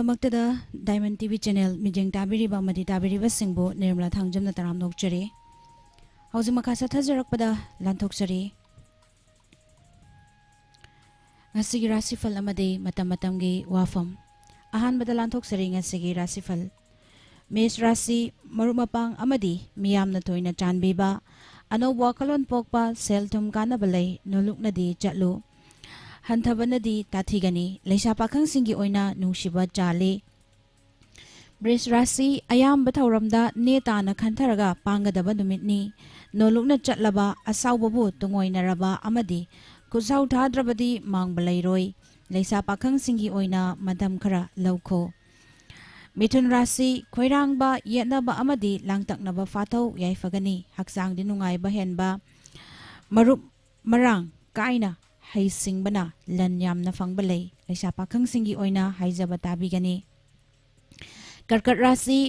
मक्तदा diamond TV channel मिजेंग ताबिरिबा मदि ताबिरिबा सिंबो निर्मला थांजमना तराम नोकचरी हौजिक मखा सथजरकपदा लांथोकचरी ngasiगी राशिफल अमदे मतम मतमगी वाफम अहानबदा लांथोकचरी ngasiगी राशिफल मेष राशि मरु मपांग अमदि मियामना थोइना चानबीबा अनौबा खलोन पोकपा सेल थुम कानबा लै नोलुकनदी चटलु हंथबनदी ताथीगनी लेसा पाखंग सिंगी ओइना नुंगसिबा चाले वृष राशि अयाम थौरमदा नेताना खंथरगा पांगदबा नुमितनी नोलुकना चटलबा असाउबबु तुंगोइनरबा अमदि कुसाउ थाद्रबदी मांगबा लैरोय लेसा पाखंग सिंगी ओइना मदम खरा लौखो मिथुन राशि खोइरांगबा येतनबा अमदि लांतकनबा फाथौ याइफगनी हक्सांगदि नुंगाइबा हेनबा मरुप मरांग काइना हई सिंगबना लन यामना फंगबा लै लेसा पाखंग सिंगी ओइना हाइजबा ताबिगनी कर्कट राशि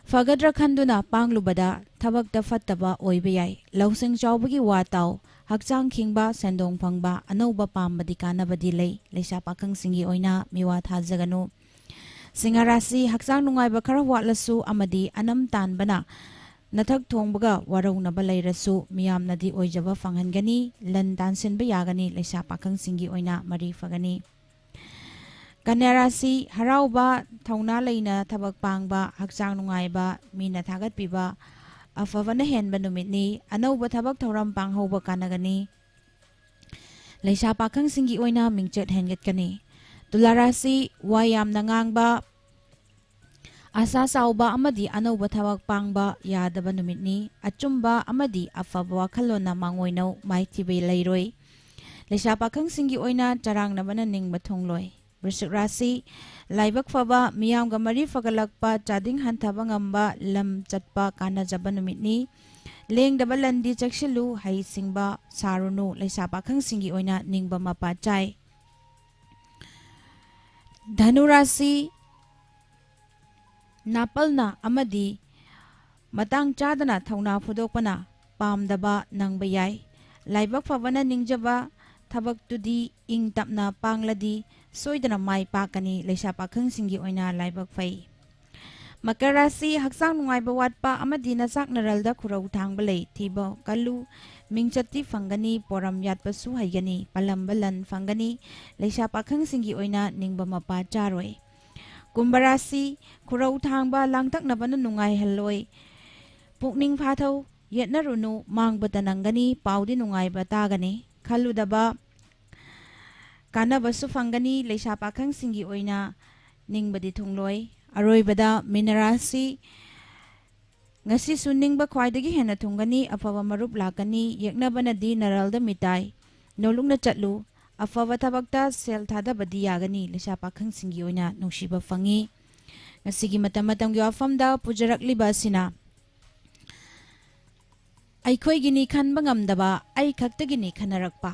फगद्र खंदुना पांगलुबदा थबकता फत्तबा ओइबा याइ लौसिंग चाउबगी वाताव हक्चांग खिंगबा सेंदोंग फंगबा अनौबा पामबदी कानबदी लै लेसा पाखंग सिंगी ओइना मिवा थाजगनु सिंह राशि हक्चांग नुंगाइबा खरा वाटलसु अमदि अनम तानबना नथक थोंबगा वारौनबा लैरसु मियामनदी ओइजबा फंगहनगनी लन तानसिनबा यागनी लेसा पाखंग सिंगी ओइना मरी फगनी कन्या राशि हराउबा थौना लैना थबक पांगबा हक्चांग नुंगाइबा मीना थागतपीबा अफबना हेनबा नुमितनी अनौबा थबक थौरम पांगहौबा कानगनी लेसा पाखंग सिंगी ओइना मिंगचट हेनगतकनी तुला राशि वायामना ngangbा आशा साउबा अमदि अनौबा थबक पांगबा यादबा नुमितनी अचुम्बा अमदि अफबा वाखलोना मांगोइनौ माइथिबे लैरोय लेसा पाखंग सिंगी ओइना चरांगनबना निंगबा थोंगलोय वृश्चिक राशि लाइबक फबा मियामगा मरी फगलकपा चादिंग हंथबा ngamba lam चटपा कानजबा नुमितनी लेंगदबा लंदी चक्षिलु हई सिंगबा सारुनु लेसा पाखंग सिंगी ओइना निंगबा मपा चाय धनु राशि नापलना अमदि मतंग चादना थौना फुदोकपना पामदबा नंगबा याय लाइबक फबना निंगजबा थबकतुदी इंग तपना पांगलदी सोइदना माइ पाकनी लेसा पाखंग सिंगी ओइना लाइबक फै मकर राशि हक्सांग नुंगाइबा वाटपा अमदि नचाक नरलदा खुरौ थांगबा लै थीबा कल्लु मिंगचत्ती फंगनी पोरम यातपसु हैगनी पलंबा लन फंगनी लेसा पाखंग सिंगी ओइना निंगबा मपा चारोय कुंभ राशि खुरौ थांगबा लांतकनबना नुंगाइ हल्लोय पुकनिंग फाथौ येतनरुनु मांगबता नंगनी पाउदी नुंगाइबा तागनी खल्लुदबा कानबसु फंगनी लेसा पाखंग सिंगी ओइना निंगबदी थुंगलोय अरोइबदा मीन राशि ngasi suningba khwaidagi hena thungani afawa marup lakani yeknabanadi naralda mitai nolungna chatlu afawa thabakta sel thada badi yagani lesa pakhang singi oina nungsiba fangi ngasigi matam matamgi afamda pujarakliba sina aikhoi gini khanba ngamdaba ai khaktagini khanarakpa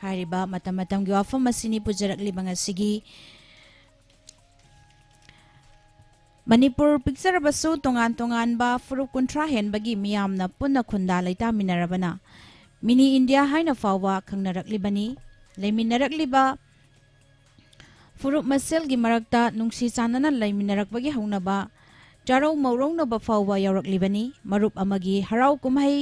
hariba matam matamgi afam masini pujarakliba ngasigi Manipur picture बसु तोंगान तोंगान बा फुरुप कुंथ्रा हेनबगी मियामना पुन्ना खुंदा लैता मिनरबना mini India हाइना फावा खंगनरकलिबनी लेमिनरकलिबा फुरुप मसेलगी मरकता नुंगसी Chanana लैमिनरकबगी हौनबा चारौ मौरौनबा फावा यावरकलिबनी मरुप अमगी हराउ कुमहै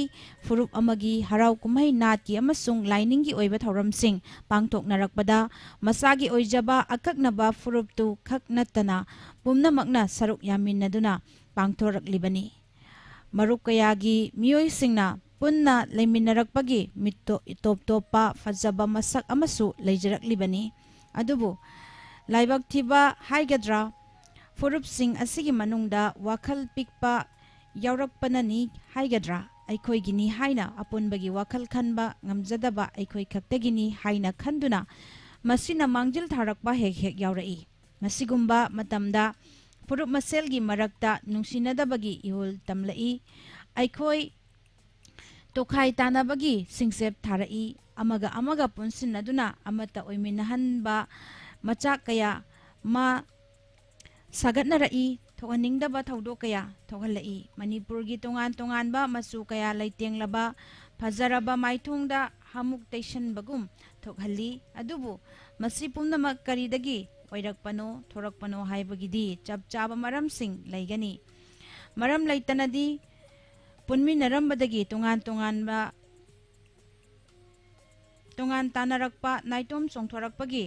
फुरुप अमगी हराउ कुमहै नाटकी अमसुंग लाइनिंगी ओइबा थौरमसिंग पांगथोकनरकबदा मसागी ओइजबा अककनबा फुरुपतु खकनतना पुमनमकना सरुक यामिनदुना पांगथोरकलिबनी मरुप कयागी मियोइसिंगना पुन्ना लेमिनरकपगी मित्तो इतोप तोपा फजबा मसक अमसु लेजरकलिबनी अदुबु लाइबक थिबा हाइगद्रा फुरुप सिंग असigi manungda wakhal pikpa yaurappanani haigedra aikhoi gini haina apunbagi wakhal khanba ngamjadaba aikhoi khaktagini haina khanduna masina mangjil tharakpa hek hek yaurai masigumba matamda furup maselgi marakta nungsinadabagi ihul tamlai aikhoi tokhai tanabagi singsep tharai amaga amaga punsinaduna amata oiminahanba macha kaya ma sagatnarai thoganinगदबा थौदो कया थोगहलई मणिपुरगी तोंगान तोंगानबा मसु कया लैतेंगलबा फजरबा माइथोंगदा हामुक तैसनबगुम थोगहली अदुबु मसी पुमनमक करिदगी ꯑꯣꯏꯔꯛꯄꯅꯣ ꯊꯣꯔꯛꯄꯅꯣ ꯍꯥꯏꯕꯒꯤꯗꯤ ꯆꯞ ꯆꯥꯕ ꯃꯔꯝꯁꯤꯡ ꯂꯩꯒꯅꯤ ꯃꯔꯝ ꯂꯩꯇꯅꯗꯤ ꯄꯨꯟꯃꯤꯟꯅꯔꯝꯕꯗꯒꯤ ꯇꯣꯉꯥꯟ ꯇꯥꯅꯔꯛꯄ ꯅꯥꯏꯇꯣꯝ ꯆꯣꯡꯊꯣꯔꯛꯄꯒꯤ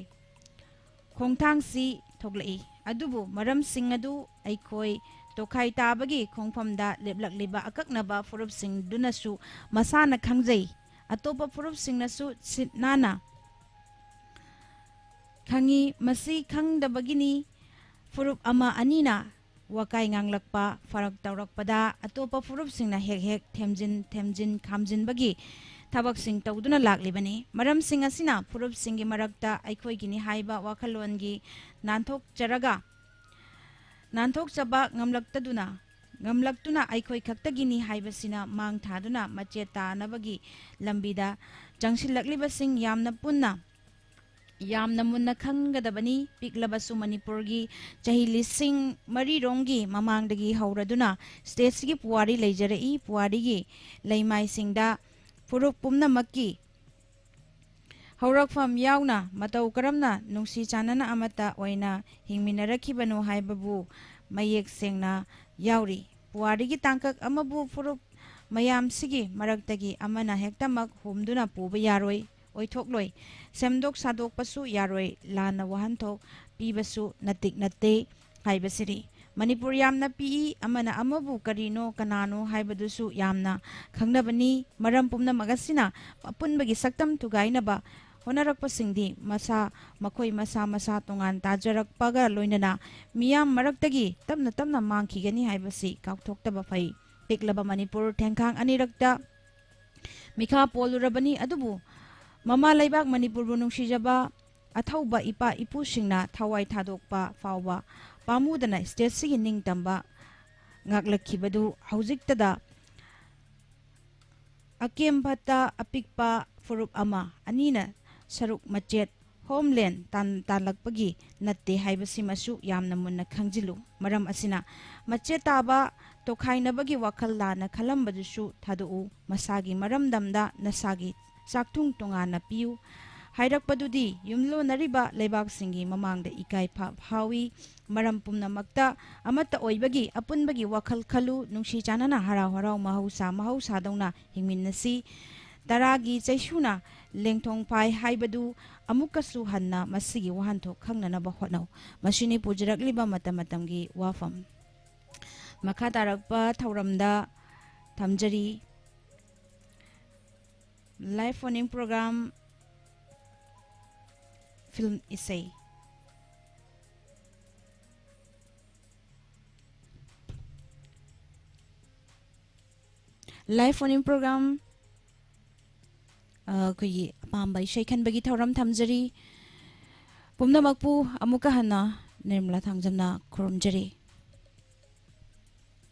ꯈꯣꯡꯊꯥꯡꯁꯤ ꯊꯣꯛꯂꯛꯏ ꯑꯗꯨꯕꯨ ꯃꯔꯝꯁꯤꯡ ꯑꯗꯨ ꯑꯩꯈꯣꯏ ꯇꯣꯈꯥꯏ ꯇꯥꯕꯒꯤ ꯈꯣꯡꯐꯝꯗ ꯂꯦꯞꯂꯛꯂꯤꯕ ꯑꯀꯛꯅꯕ ꯐꯨꯔꯨꯞꯁꯤꯡꯗꯨꯅꯁꯨ ꯃꯁꯥꯅ ꯈꯪꯖꯩ ꯑꯇꯣꯞꯄ ꯐꯨꯔꯨꯞꯁꯤꯡꯅꯁꯨ ꯁꯤꯠ ꯅꯥꯟꯅ ꯈꯪꯉꯤ ꯃꯁꯤ ꯈꯪꯗꯕꯒꯤꯅꯤ ꯐꯨꯔꯨꯞ ꯑꯃ ꯑꯅꯤꯅ ꯋꯥꯀꯥꯏ ꯉꯥꯡꯂꯛꯄ ꯐꯔꯛ ꯇꯧꯔꯛꯄꯗ ꯑꯇꯣꯞꯄ ꯐꯨꯔꯨꯞꯁꯤꯡꯅ ꯍꯦꯛ ꯍꯦꯛ ꯊꯦꯝꯖꯤꯟ ꯈꯥꯝꯖꯤꯟꯕꯒꯤ ꯊꯕꯛꯁꯤꯡ ꯇꯧꯗꯨꯅ ꯂꯥꯛꯂꯤꯕꯅꯤ ꯃꯔꯝꯁꯤꯡ ꯑꯁꯤꯅ ꯐꯨꯔꯨꯞꯁꯤꯡꯒꯤ ꯃꯔꯛꯇ ꯑꯩꯈꯣꯏꯒꯤꯅꯤ ꯍꯥꯏꯕ ꯋꯥꯈꯜꯂꯣꯟꯒꯤ ꯅꯥꯟꯊꯣꯛꯆꯕ ꯉꯝꯂꯛꯇꯨꯅ ꯑꯩꯈꯣꯏ ꯈꯛꯇꯒꯤꯅꯤ ꯍꯥꯏꯕꯁꯤꯅ ꯃꯥꯡ ꯊꯥꯗꯨꯅ ꯃꯆꯦꯠ ꯇꯥꯅꯕꯒꯤ ꯂꯝꯕꯤꯗ ꯆꯪꯁꯤꯜꯂꯛꯂꯤꯕꯁꯤꯡ ꯌꯥꯝꯅ ꯃꯨꯟꯅ ꯈꯪꯒꯗꯕꯅꯤ ꯄꯤꯛꯂꯕꯁꯨ ꯃꯅꯤꯄꯨꯔꯒꯤ ꯆꯍꯤ 4,000ꯔꯣꯝꯒꯤ ꯃꯃꯥꯡꯗꯒꯤ ꯍꯧꯔꯗꯨꯅ ꯁ꯭ꯇꯦꯠꯁꯤꯒꯤ ꯄꯨꯋꯥꯔꯤ ꯂꯩꯖꯔꯛꯏ ꯄꯨꯋꯥꯔꯤꯒꯤ ꯂꯩꯃꯥꯏꯁꯤꯡꯗ ꯐꯨꯔꯨꯞ ꯄꯨꯝꯅꯃꯛꯀꯤ ꯍꯧꯔꯛꯐꯝ ꯌꯥꯎꯅ ꯃꯇꯧ ꯀꯔꯝꯅ ꯅꯨꯡꯁꯤ ꯆꯥꯟꯅꯅ ꯑꯃꯠꯇ ꯑꯣꯏꯅ ꯍꯤꯡꯃꯤꯟꯅꯔꯛꯈꯤꯕꯅꯣ ꯍꯥꯏꯕꯕꯨ ꯃꯌꯦꯛ ꯁꯦꯡꯅ ꯌꯥꯎꯔꯤ ꯄꯨꯋꯥꯔꯤꯒꯤ ꯇꯥꯡꯀꯛ ꯑꯃꯕꯨ ꯐꯨꯔꯨꯞ ꯃꯌꯥꯝꯁꯤꯒꯤ ꯃꯔꯛꯇꯒꯤ ꯑꯃꯅ ꯍꯦꯛꯇꯃꯛ ꯍꯣꯝꯗꯨꯅ ꯄꯨꯕ ꯌꯥꯔꯣꯏ ꯑꯣꯏꯊꯣꯛꯂꯣꯏ ꯁꯦꯝꯗꯣꯛ ꯁꯥꯗꯣꯛꯄꯁꯨ ꯌꯥꯔꯣꯏ ꯂꯥꯟꯅ ꯋꯥꯍꯟꯊꯣꯛ ꯄꯤꯕꯁꯨ ꯅꯠꯇꯤꯛ ꯅꯠꯇꯦ ꯍꯥꯏꯕꯁꯤꯅꯤ ꯃꯅꯤꯄꯨꯔ ꯌꯥꯝꯅ ꯄꯤꯛꯏ ꯑꯃꯅ ꯑꯃꯕꯨ ꯀꯔꯤꯅꯣ ꯀꯅꯥꯅꯣ ꯍꯥꯏꯕꯗꯨꯁꯨ ꯌꯥꯝꯅ ꯈꯪꯅꯕꯅꯤ ꯃꯔꯝ ꯄꯨꯝꯅꯃꯛ ꯑꯁꯤꯅ ꯑꯄꯨꯟꯕꯒꯤ ꯁꯛꯇꯝ ꯊꯨꯒꯥꯏꯅꯕ ꯍꯣꯠꯅꯔꯛꯄꯁꯤꯡꯗꯤ ꯃꯈꯣꯏ ꯃꯁꯥ ꯇꯣꯉꯥꯟ ꯇꯥꯖꯔꯛꯄꯒ ꯂꯣꯏꯅꯅ ꯃꯤꯌꯥꯝ ꯃꯔꯛꯇꯒꯤ ꯇꯞꯅ ꯇꯞꯅ ꯃꯥꯡꯈꯤꯒꯅꯤ ꯍꯥꯏꯕꯁꯤ ꯀꯥꯎꯊꯣꯛꯇꯕ ꯐꯩ ꯄꯤꯛꯂꯕ ꯃꯅꯤꯄꯨꯔ ꯊꯦꯡꯈꯥꯡ ꯑꯅꯤꯔꯛꯇ ꯃꯤꯈꯥ ꯄꯣꯜꯂꯨꯔꯕꯅꯤ ꯑꯗꯨꯕꯨ ꯃꯃꯥ ꯂꯩꯕꯥꯛ ꯃꯅꯤꯄꯨꯔꯕꯨ ꯅꯨꯡꯁꯤꯖꯕ ꯑꯊꯧꯕ ꯏꯄꯥ ꯏꯄꯨꯁꯤꯡꯅ ꯊꯋꯥꯏ ꯊꯥꯗꯣꯛꯄ ꯐꯥꯎꯕ ꯄꯥꯝꯃꯨꯗꯅ ꯁ꯭ꯇꯦꯠꯁꯤꯒꯤ ꯅꯤꯡꯇꯝꯕ ꯉꯥꯛꯂꯛꯈꯤꯕꯗꯨ ꯍꯧꯖꯤꯛꯇꯗ ꯑꯀꯦꯝ ꯐꯠꯇ ꯑꯄꯤꯛꯄ ꯐꯨꯔꯨꯞ ꯑꯃ ꯑꯅꯤꯅ ꯁꯔꯨꯛ ꯃꯆꯦꯠ ꯍꯣꯝꯂꯦꯟ ꯇꯥꯜꯂꯛꯄꯒꯤ ꯅꯠꯇꯦ ꯍꯥꯏꯕꯁꯤꯃꯁꯨ ꯌꯥꯝꯅ ꯃꯨꯟꯅ ꯈꯪꯖꯤꯜꯂꯨ ꯃꯔꯝ ꯑꯁꯤꯅ ꯃꯆꯦꯠ ꯇꯥꯕ ꯇꯣꯈꯥꯏꯅꯕꯒꯤ ꯋꯥꯈꯜ ꯂꯥꯟꯅ ꯈꯜꯂꯝꯕꯗꯨꯁꯨ ꯊꯥꯗꯣꯛꯎ ꯃꯁꯥꯒꯤ ꯃꯔꯝꯗꯝꯗ ꯅꯁꯥꯒꯤ ꯆꯥꯛꯊꯨꯡ ꯇꯣꯉꯥꯟꯅ ꯄꯤꯌꯨ ꯍꯥꯏꯔꯛꯄꯗꯨꯗꯤ ꯌꯨꯝꯂꯣꯟꯅꯔꯤꯕ ꯂꯩꯕꯥꯛꯁꯤꯡꯒꯤ ꯃꯃꯥꯡꯗ ꯏꯀꯥꯏ ꯐꯥꯎꯏ ꯃꯔꯝ ꯄꯨꯝꯅꯃꯛꯇ ꯑꯃꯠꯇ ꯑꯣꯏꯕꯒꯤ ꯑꯄꯨꯟꯕꯒꯤ ꯋꯥꯈꯜ ꯈꯜꯂꯨ ꯅꯨꯡꯁꯤ ꯆꯥꯟꯅꯅ ꯍꯔꯥꯎ ꯍꯔꯥꯎ ꯃꯍꯧꯁꯥꯗꯧꯅ ꯍꯤꯡꯃꯤꯟꯅꯁꯤ ꯇꯔꯥꯒꯤ ꯆꯩꯁꯨꯅ ꯂꯦꯡꯊꯣꯡ ꯐꯥꯏ ꯍꯥꯏꯕꯗꯨ ꯑꯃꯨꯛꯀꯁꯨ ꯍꯟꯅ ꯃꯁꯤꯒꯤ ꯋꯥꯍꯟꯊꯣꯛ ꯈꯪꯅꯅꯕ ꯍꯣꯠꯅꯧ ꯃꯁꯤꯅꯤ ꯄꯨꯖꯔꯛꯂꯤꯕ ꯃꯇꯝꯒꯤ ꯋꯥꯐꯝ ꯃꯈꯥ ꯇꯥꯔꯛꯄ ꯊꯧꯔꯝꯗ ꯊꯝꯖꯔꯤ ꯂꯥꯏꯚ ꯐꯣꯟ-ꯏꯟ ꯄ꯭ꯔꯣꯒ꯭ꯔꯥꯝ ꯐꯤल्म इसे लाइव फोन-इन प्रोग्राम अखोई पांबा इसे खनबगी थौरम थमजरी पुमनमकपु अमुका हना निर्मला थांजमना खुरुमजरी